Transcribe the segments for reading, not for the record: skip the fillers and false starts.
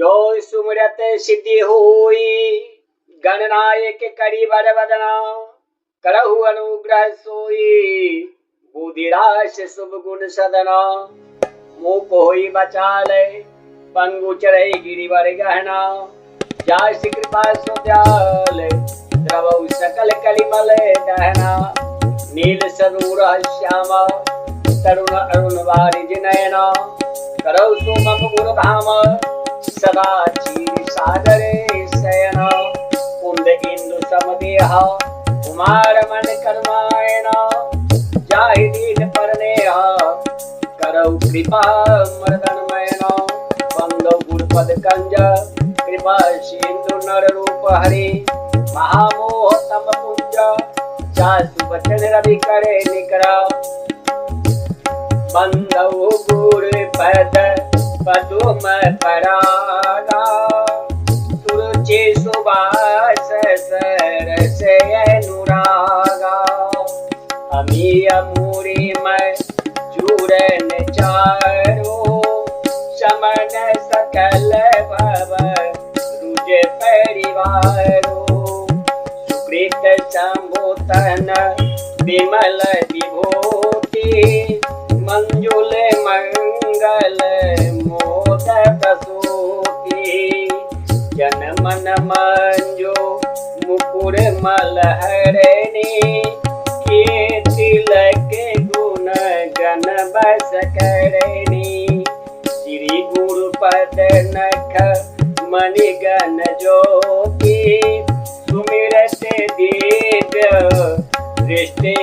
जो सुमरत सिद्धि हुई गणनायक करी बर बदना करहु अनुग्रह सोई बुधिराश शुभ गुण सदना मुख होई बचाले पंगु चढ़े गिरिवर गहना जासि कृपा सुदयाल द्रवौ सकल कलिमल दहना नील सरूर श्यामा तरुण अरुण वारिज नयना करौ सोमम गुण धाम सदा क्षीर सागरे शयना कुंद इंदु समदेहा कुमार मन कर्मायना जाहि दीन परनेहा करौ कृपा मर्दनमयना बंदौ गुरुपद कंज कृपा सिंधु नर रूप हरि महामोह तम पुंज जासु बचन रवि करे निकरा बंदौ गुरुपद पदुम परागा सुरुचि सुबास सरस अनुरागा अमीय मूरी में चूरन चारो समन सकल भव रुज परिवारो सुकृत संभूतन विमल विभूति मंजुल मंगल मोदक सूति जन मन मंजो मुकुर मलहरणी के तिलक गुण गण बस करणी श्री गुरुपद नख मणिगण ज्योति सुमिरत दिव्य दृष्टि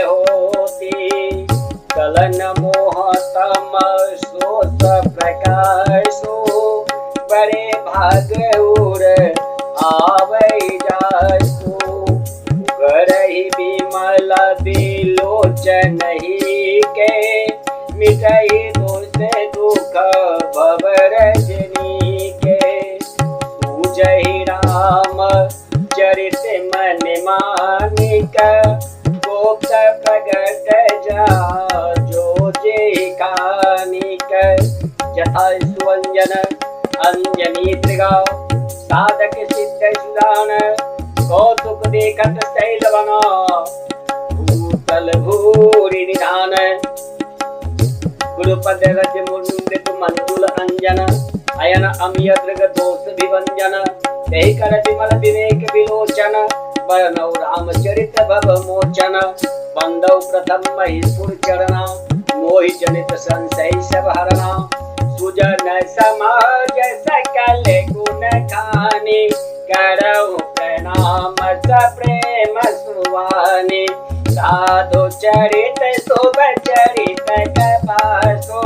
होती कलन मोह तम सोस प्रकाशो बड़े भाग उर आवै जासु करहि विमल विलोचन ही के मिटहि दोष दुख भव रजनी के पूजहि राम चरित मन मानिक गोप्त प्रगट जा जो जे कानिक यथा सुअंजन अंजनी त्रिगा साधक सिद्ध सुदान कौतुक देखत शैल बना भूतल भूरि निधान गुरुपद रज मुंडित मंजुल अंजन अयन अमिय दृग दोष विभंजन तेहि कर विमल विवेक विलोचन वर्णौ रामचरित भव मोचन बंदौ प्रथम महेश्वर चरणा मोहि जनित संशय सब हरणा सुजन समाज सकल गुण खानी करौ प्रणाम सप्रेम सुवानी साधु चरित शुभ चरित कपासो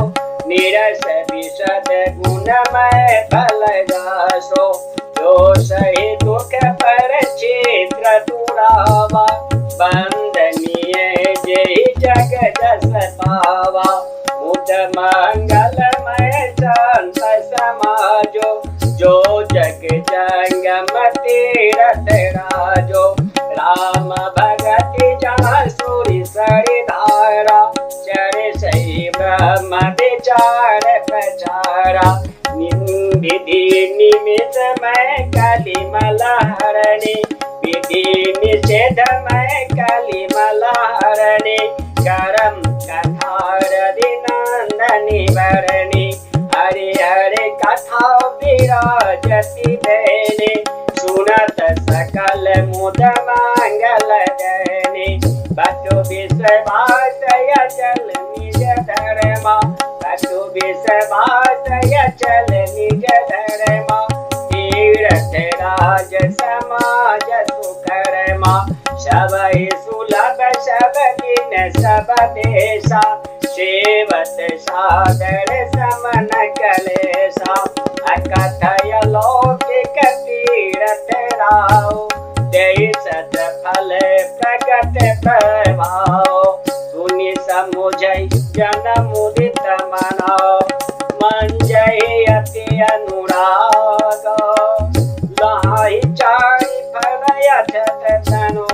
निरस विशद गुणमय फल जासो दोषहि दुख पर क्षेत्र दुरावा बंदनीय जय जग जस पावा मुद मंगलमय शांत समाजो जो जग जंगम तीरथ राजो राम भगति जहाँ सूरि सरि धारा चर सही ब्रह्म विचार प्रचारा विधि निमित मैं कलिमल हरणी विधि निषेध मैं कलिमल हरणी करम कथारदि नंदनी वरणी हरि हरि कथा विराजति देने सुनत सकल मुद मंगल देने बटु विश्वास चल निज धर्मा बटु विश्वास चल निज धर्मा तीर्थ राज समाज सुकर्मा सबहि सुलभ सब दिन सब देशा सेवत सादर समन कलेशा अकथय लौकिक तीर्थ राव देहि सत फल प्रगट प्रभाव सुनि समुझै जन मुदित मनाओ मंजहि अति अनुराग लहाई चारि फल यथत तनु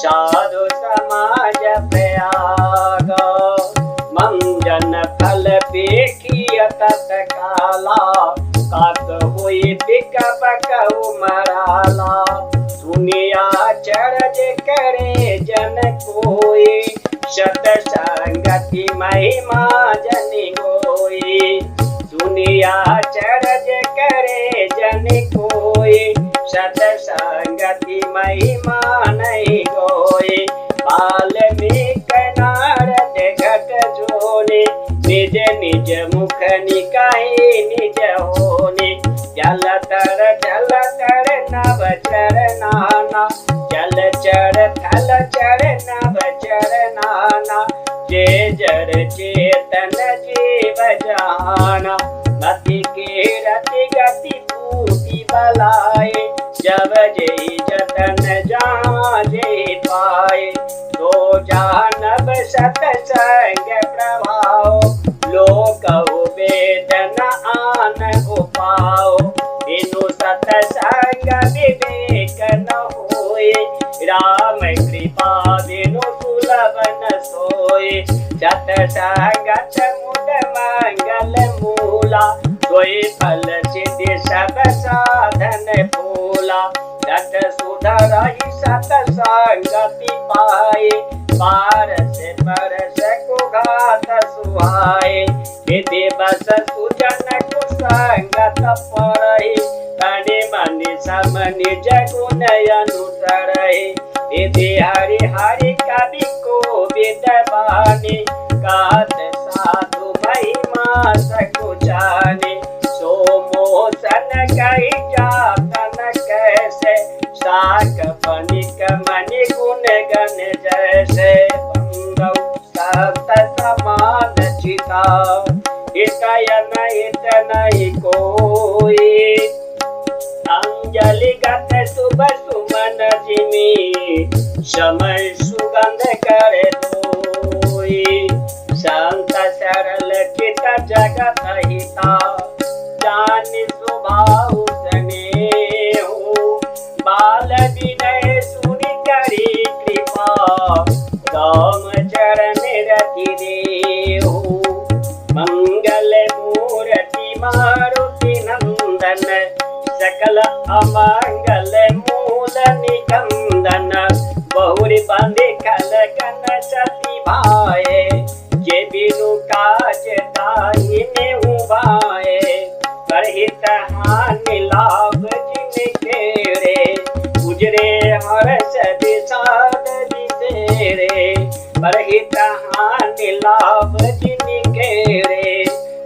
साधु समाज प्रयाग मंजन फल पेखिय तत्काला कात कप कहु मराला। सुनिया चरज करे जन कोई, सतसंगति महिमा जन होई। सुनिया चरज करे जन कोई, सतसंगति महिमा नहीं होई। वाल्मीकि नारद घट जोनि, निज निज मुख निकाहि निज होनि। जलतर नभ चरनाना, जलचर थलचर नभ चरनाना। जे जर चेतन जीव जाना, मति के रति गति पूति बलाए। जब जय जतन जहाँ जय पाए, तो जानब सतसंग प्रभाव। लोकहु वेदन आन उपाओ, बिनु सतसंग विवेक न होए। राम कृपा बिनु सुलभ न सोए। सतसंगत मुद मंगल मूला, सोई फल सिद्धि सब साधन फूला। सत सुधरहि सतसंगति पाए, पारस परस कुघात सुहाए। विधि बस सुजन कुसंगत परहि, तनि मनि सम निज गुण अनुसरहि। विधि हरि हरि कवि कोविद बानी, कहत साधु महिमा सकु जानी। सो मोसन कहि जातन कैसे, साक पनिक मनि गुण गण जैसे। बंधु सप्त समान चिता, हितयन हित नहीं कोई। अंजलि गत शुभ सुमन जिमि, समय सुगंध करे धोई। शांत सरल चित जगत हिता, जानि स्वभाव स्नेहु। बाल विनय सुनि करी कृपा, राम चरण रति देहु। मंगल मूर्ति मारुति नंदन, सकल अमंगल मूल निकंदन। बहुरी बांधे खल कन सती भाए, जे बिनु काज दाहिने उबाए। परहित हानि लाभ जिन घेरे, उजरे हर्ष विषाद बिसेरे। परहित हानि लाभ जिन घेरे,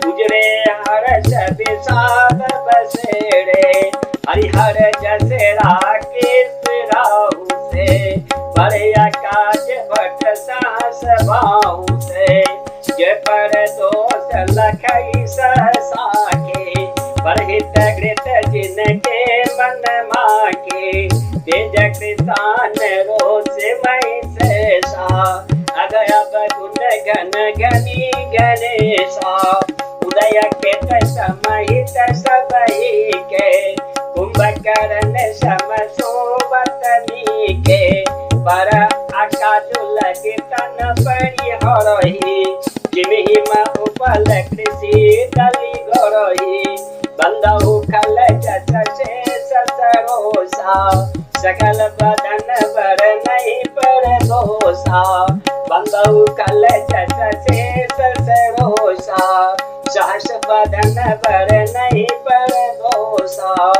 उजरे हर्ष विषाद बसेरे। हरिहर जस राकेश राहु से, बड़े काज भट साहस बाहु से। जे पर दोष लखई सहसा के, परहित कृत जिनके मन माके। तेज कृतान रोष मई शेषा, अगयब गुण घन घनी गणेशा। उदय के समहित सबहि के, कुंभकर्ण सम शोभतनी के। पर आकाशु लगे तन परिहरहि, जिमहिम उपल कृषि दलि गरहि। बंधु खल जस शेष सरोसा, सकल बदन बर नहीं पर दोषा। बंधु खल जस शेष सरोसा, सहस बदन बर नहीं पर दोषा।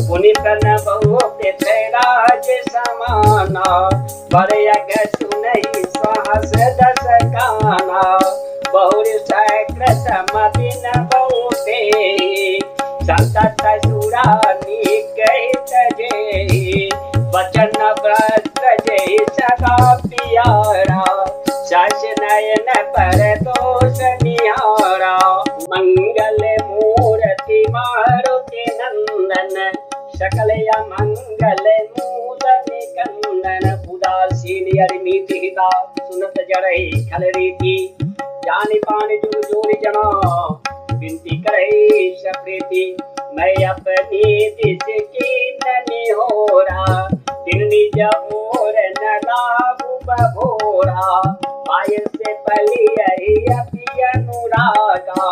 पुनि प्रणबहु पृथ्वीराज समाना, परयग सुनहि सहस दस काना। बहुरी सहस्र सम दिन बहु देहि, संतत सुरा निकहित जेहि। वचन व्रत जेहि सदा पियारा, शश नयन पर दोष निहारा। मंगल मूर्ति मारुति नंदन, सकल मंगल मूल निकंदन। उदासीन अरिमिति हिता, सुनत जरहि खल रीति। जानि पानि जुग जोड़ि जना, विनती करहि सप्रीति। मैं अपनी दिस कीर्तनी होरा, दिन निज ओर न लाभु बभोरा। पाय से पलियहि अपि अनुरागा,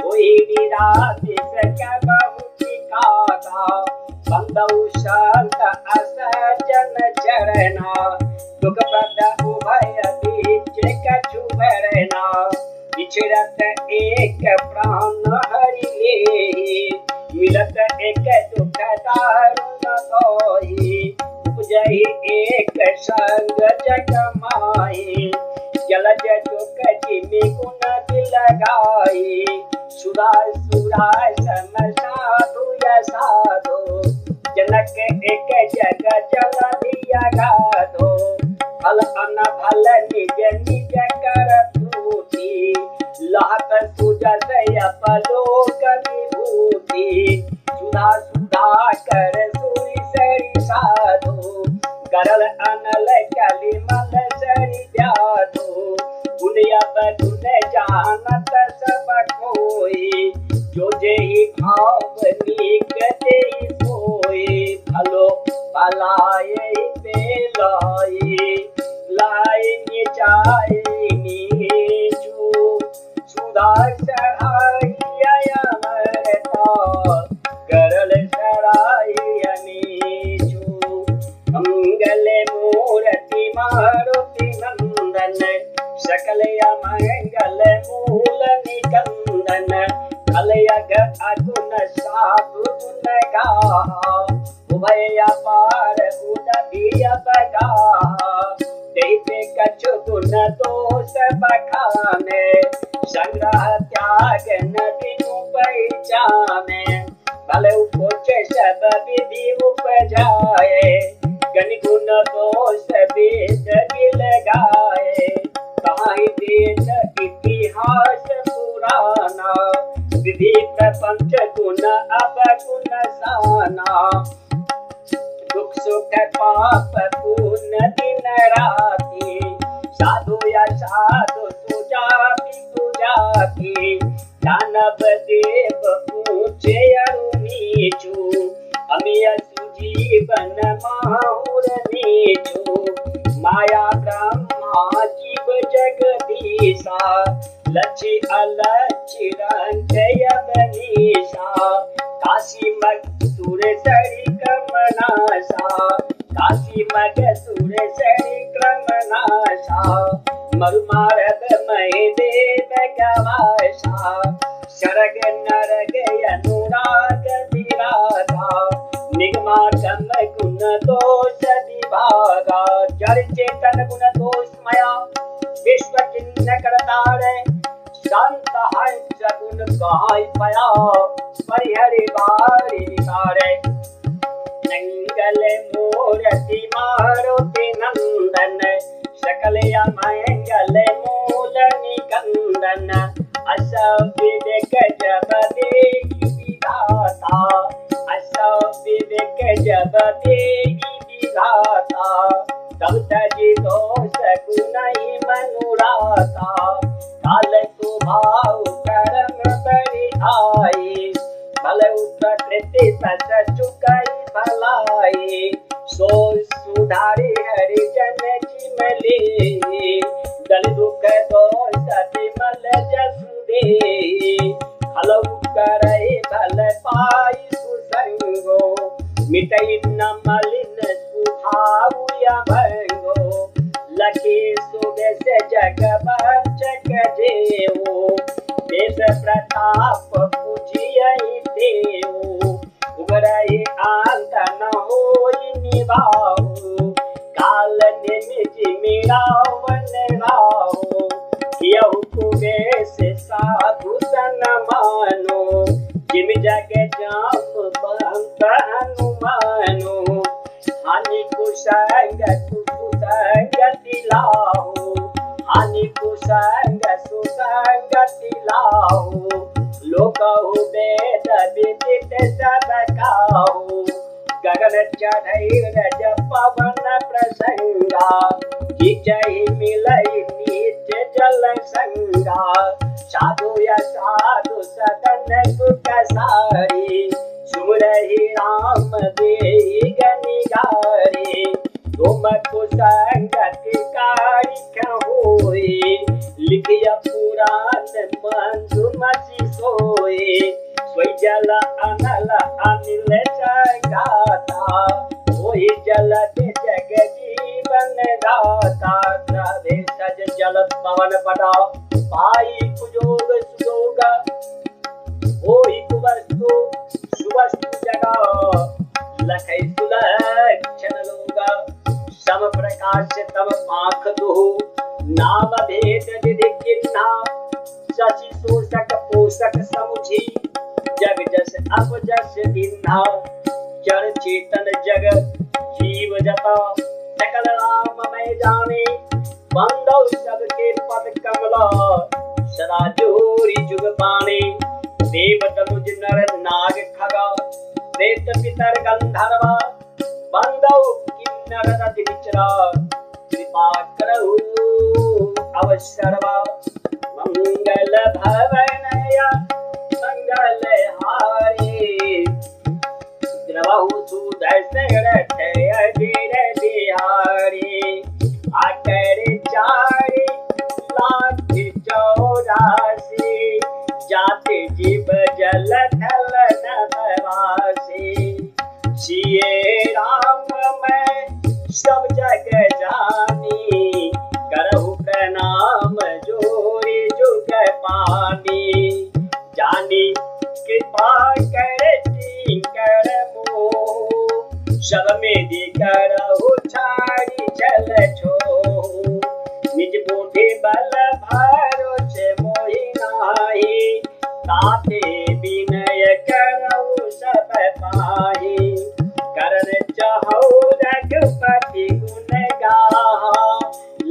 कोई निराश सकबहु चिकागा। दौ शांत असजन चरणा दुख पद उभय बीच कछु भरना बिछड़त एक प्राण हरि ले मिलत एक दुख दारुण सोई उपजहि एक संग जग माई जलज दुख जिमि गुण लगाई सुरा सुरा सम साधु या साधु जनक एक जग जल दिया गाधो फल अन फल निज निज कर पूती लहत सुजत अपलोक विभूति सुधा सुधा कर सुरी सरी साधु करल अनल कलिमल सरी जाधु गुनिया गुण जानत सब कोई जो जेहि भाव नीक तेहि सोई भलो भलाए पेलाई लाई निचाई नीचू सुधा चढ़ाई अमरता करल चढ़ाई अनीचू मंगल मूर्ति मारुति नंदन सकल मंगल मूल निकंदन कलयग अगुण साधु गुण गाहा उभय पार उदभिय बगाहा देते कछु गुण दोष बखाने संग्रह त्याग नदिनु पहचाने भले उपज सब विधि उपजाए गण गुण दोष वेद बिल गाए ताहि वेद इतिहास पुराना विधि प्रपंच गुण अब गुण साना दुख सुख पाप पुण्य दिन राति साधु या साधु सुजाति सुजाति दानव देव ऊंचे अरु नीचू अमिय सुजीवन माहुर नीचू माया ब्रह्मा जीव जगदीशा लक्ष्य अलक्ष्य रंजय बनीशा काशी मग सुरेश्वरी क्रमनाशा काशी मग सुरेश्वरी क्रमनाशा मरुमारद मय देव गवाशा शरग नरग अनुराग विरागा निगमा कम गुण दोष विभागा जड़ चेतन गुण दोष मया विश्व किन्न करतारे शांत है सगुण कहाय पया परिहरि बारी विकारे मंगल मूर्ति मारुति नंदन सकल मंगल मूल निकंदन असव विवेक जब देहि विधाता असव विवेक जब देहि विधाता तब तजि दोष गुण ही मनुराता काल स्वभाव कर्म परिहाई भल प्रकृति सच चुकाई भलाई सो सुधारी हरि जन जिमली दल दुख दोष विमल जसु दे हलौ करई भल पाई सुसंगो मिटई न मलिन सुभाव या भंगो लखी सुदेश जग बंचक जेऊ देश प्रताप पूजियहि देऊ उबरहि अंत न होई निभाऊ काल निमिज मिलावन राहु कियहु कुबेश साधु सन मानो जिम जग जाम बंत हनुमानो हानि कुसंग सुसंगति लाहु हानि कुसंग सुसंगति लाहु लोकहु वेद विदित सब काहु गगन चढ़ई रज पवन प्रसंगा जिचहि मिलई नीच जल संगा साधु या साधु सदन सुख सारी सुमरहि राम देहि गनिगारी तुम कुसंगति कारिक होई लिखिया पुराण मंजुमति सोई सोई जल अनल अनिल जगाता दाता वही जलत जग जीवन दाता राधे सज जलत पवन पटा पाई कुजोग सुजोग वही कुवस्तु सुवस्तु जगा लखै सुलक्षण लोगा सम प्रकाश तम पाख दुहु नाम भेद विधि किन्हा शशि शोषक पोषक समुझी जग जस अब जस दिन्हा जड़ चेतन जग जीव जता सकल राम मैं जाने बंदौ सबके पद कमला सदा जोरी जुग पाने देव तनुज नर नाग खगा प्रेत पितर गंधर्वा बंदौ किन्नर रति विचरा कृपा करहु अवसरवा मंगल भवनया मंगल हारी द्रवहु सुदर्शन अजीर बिहारी आकर चारी लाख 84 जाति जीव जल थल नवासी सिए राम मैं सब जग जानी करहु प्रणाम जोरी जुग पानी जानी कृपा करती कर मोह सब में दी करहु छाड़ी चल छो निज बूढ़े बल भरोसे मोहि नाही ताते विनय करहु सब पाहि करन चाहौ रघुपति गुण गाहा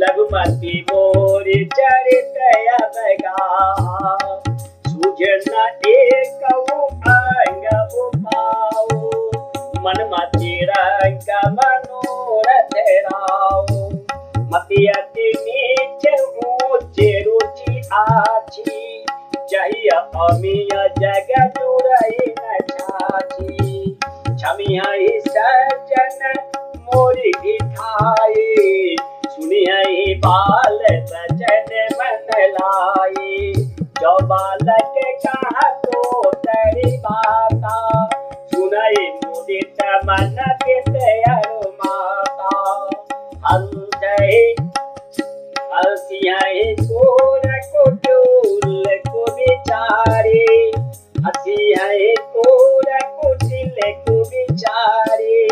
लघुमति मोरि चरित अब गाहा सुजन एकौ अंग उपाऊ मन मति रंग मनोरथ राऊ मति अति नीच ऊंच रुचि आछी जहि अमिय जग जुरई न छाछी छमिहि सज्जन मोरि ठाई सुनिहि बाल बचन मन लाई जो बालक कहा तो तरी बाता सुनहि मुदित मन पित माता हंसहि हंसिहि कोर कुटुल को विचारे हंसिहि कोर कुटिल को विचारे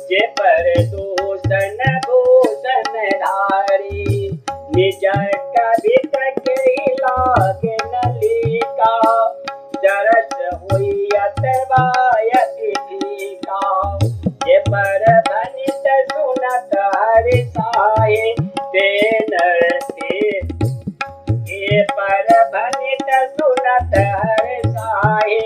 जे पर दोषन भूषण धारी निज कवित के लागे नलिका दरस हुई अतवायति फीका जे पर भनित सुनत हरि साहे ते नरते ये पर भनित सुनत हरि साहे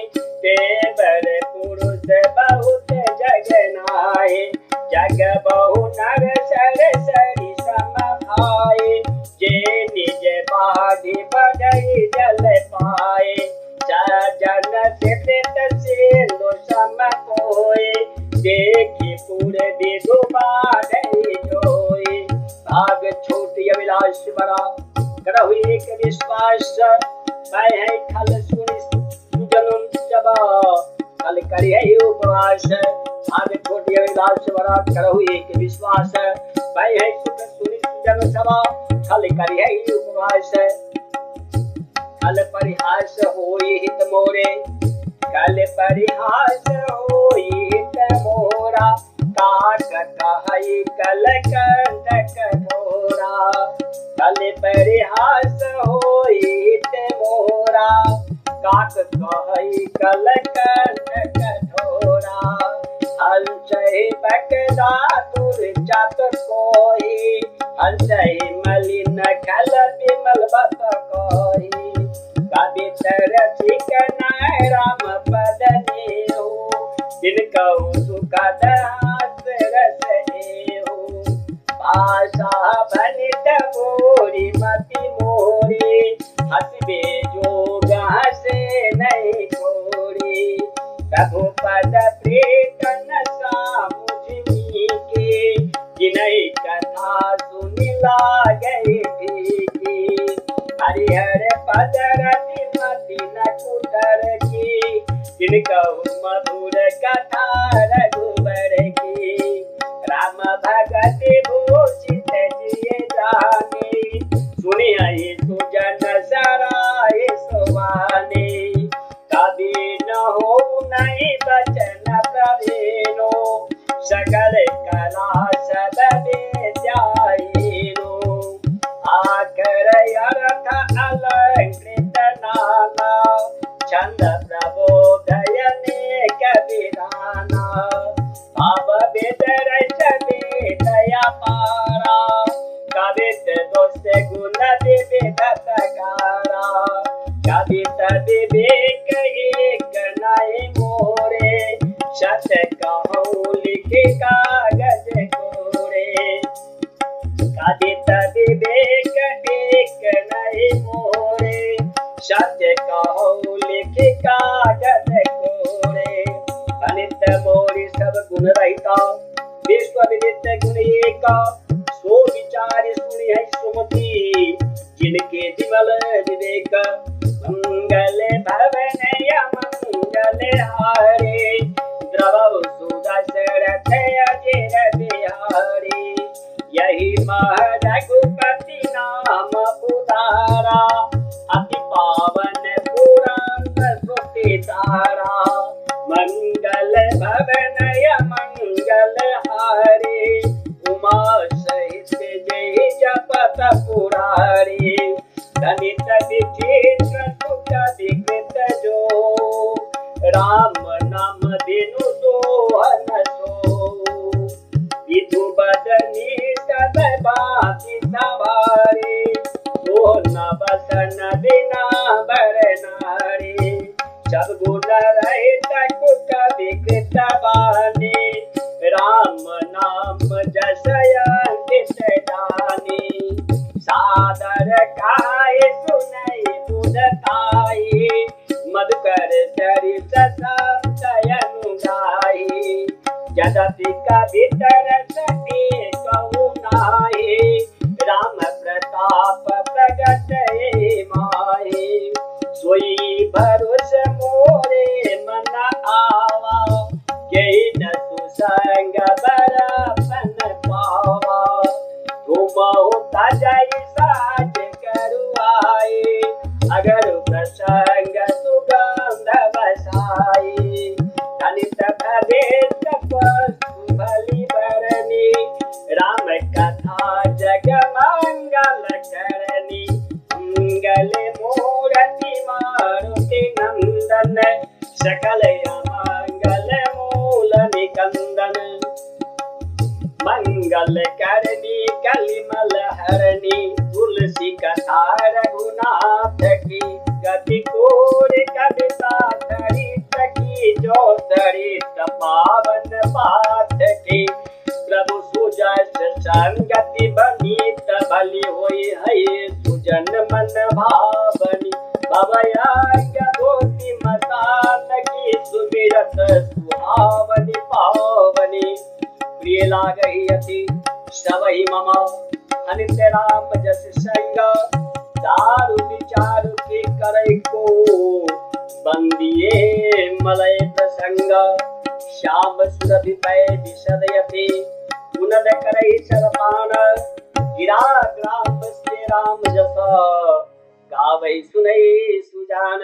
ते बर पुरुष बहुत जगनाए जग बहु नर सर सरि सम भाए जे निज बाढ़ि बढ़ई जल पाए जन सिद्ध सिंधु सम कोय देखि पूर्वी दुबाढ़ई जोय भाग छोटी अभिलाष बड़ा करहु एक विश्वास मैं है खल सुनि सुजनुम जबा कल करिहि उपवास भाग छोटी अभिलाष बड़ा करहु एक विश्वास मैं है सुख सुनि सुजन सभा कल करिहि उपवास कल परिहास होई हित मोरे कल परिहास होई हित मोरा काक कहई कल कंठ कठोरा कल परिहास होई हित मोरा काक कहई कल कंठ कठोरा हंसहि बकदातुर चातुर कोई हंसहि मलिन खल विमल बत कोई कवितर रसिक राम पद नेहु दिन कहु सुखद हास रस एहु भाषा भनित मोरी मति मोरी हसबे जोग हसे नहीं खोरी प्रभु पद प्रीत न सामुझी के जिनहि कथा सुनि लागई फीकी हरिहर पद रति मति न कुटर की जिन कहु मधुर कथा रघुबर की सच कहूँ लिखे कागज कोरे, कदित विवेक एक नहीं मोरे, सच कहूँ लिखे कागज कोरे। अनित मोरी सब गुण रहिता, विश्व विदित गुण एक, सो विचार सुनि है सुमति, जिनके विमल विवेक। मंगल भवन मंगल हारे, द्रवौ सुदशरथ अजिर बिहारी, यही मह रघुपति नाम उदारा, अति पावन पुराण श्रुति तारा। मंगल भवन मंगल हारे, उमा सहित जय जपत पुरारी, धनित विचित्र सुख विकृत जो, राम नाम दिनु सोहन सो। विधु बदनी सब बाती सवारी, सोहन बसन बिना बर नारी, सब गुण रहित कुछ विकृत बानी, राम नाम जसय अंकित जानी। सादर काय सुनई बुझताई, मधुकर चरित संशयनु गाई, जगति का भीतर सके कहु नाहि, राम प्रताप प्रगट माहि। सोई भरोस मोरे मन आवा, यही न सुसंग बरापन पावा। घुमऊ तजई साज करुआई, अगर प्रसंग सुगंध बसाई। धनित प्रदेश पशु भली बरनी, राम कथा जग मंगल करनी। मंगल मूर्ति मारुति नंदन, सकल अमंगल मूल निकंदन। मंगल करनी कलिमल हरनी, तुलसी कथा रघुनाथ की। गति कोर कविता चरित की, जो चरित पावन पाठ की। प्रभु सुजस संगति बनीत, भली होई है सुजन मन भावनी। भवयज्ञ धोती मसान की, सुमिरत सुहावनी पावनी। प्रिय लागहि अति सबहि मम, अनित राम जस संग। दारु विचार के करई को, बंदिये मलय प्रसंग। श्याम सुरभि पै विशदयति, पुनद करई सरपान। गिरा ग्राम से राम जस, गावै सुनई सुजान।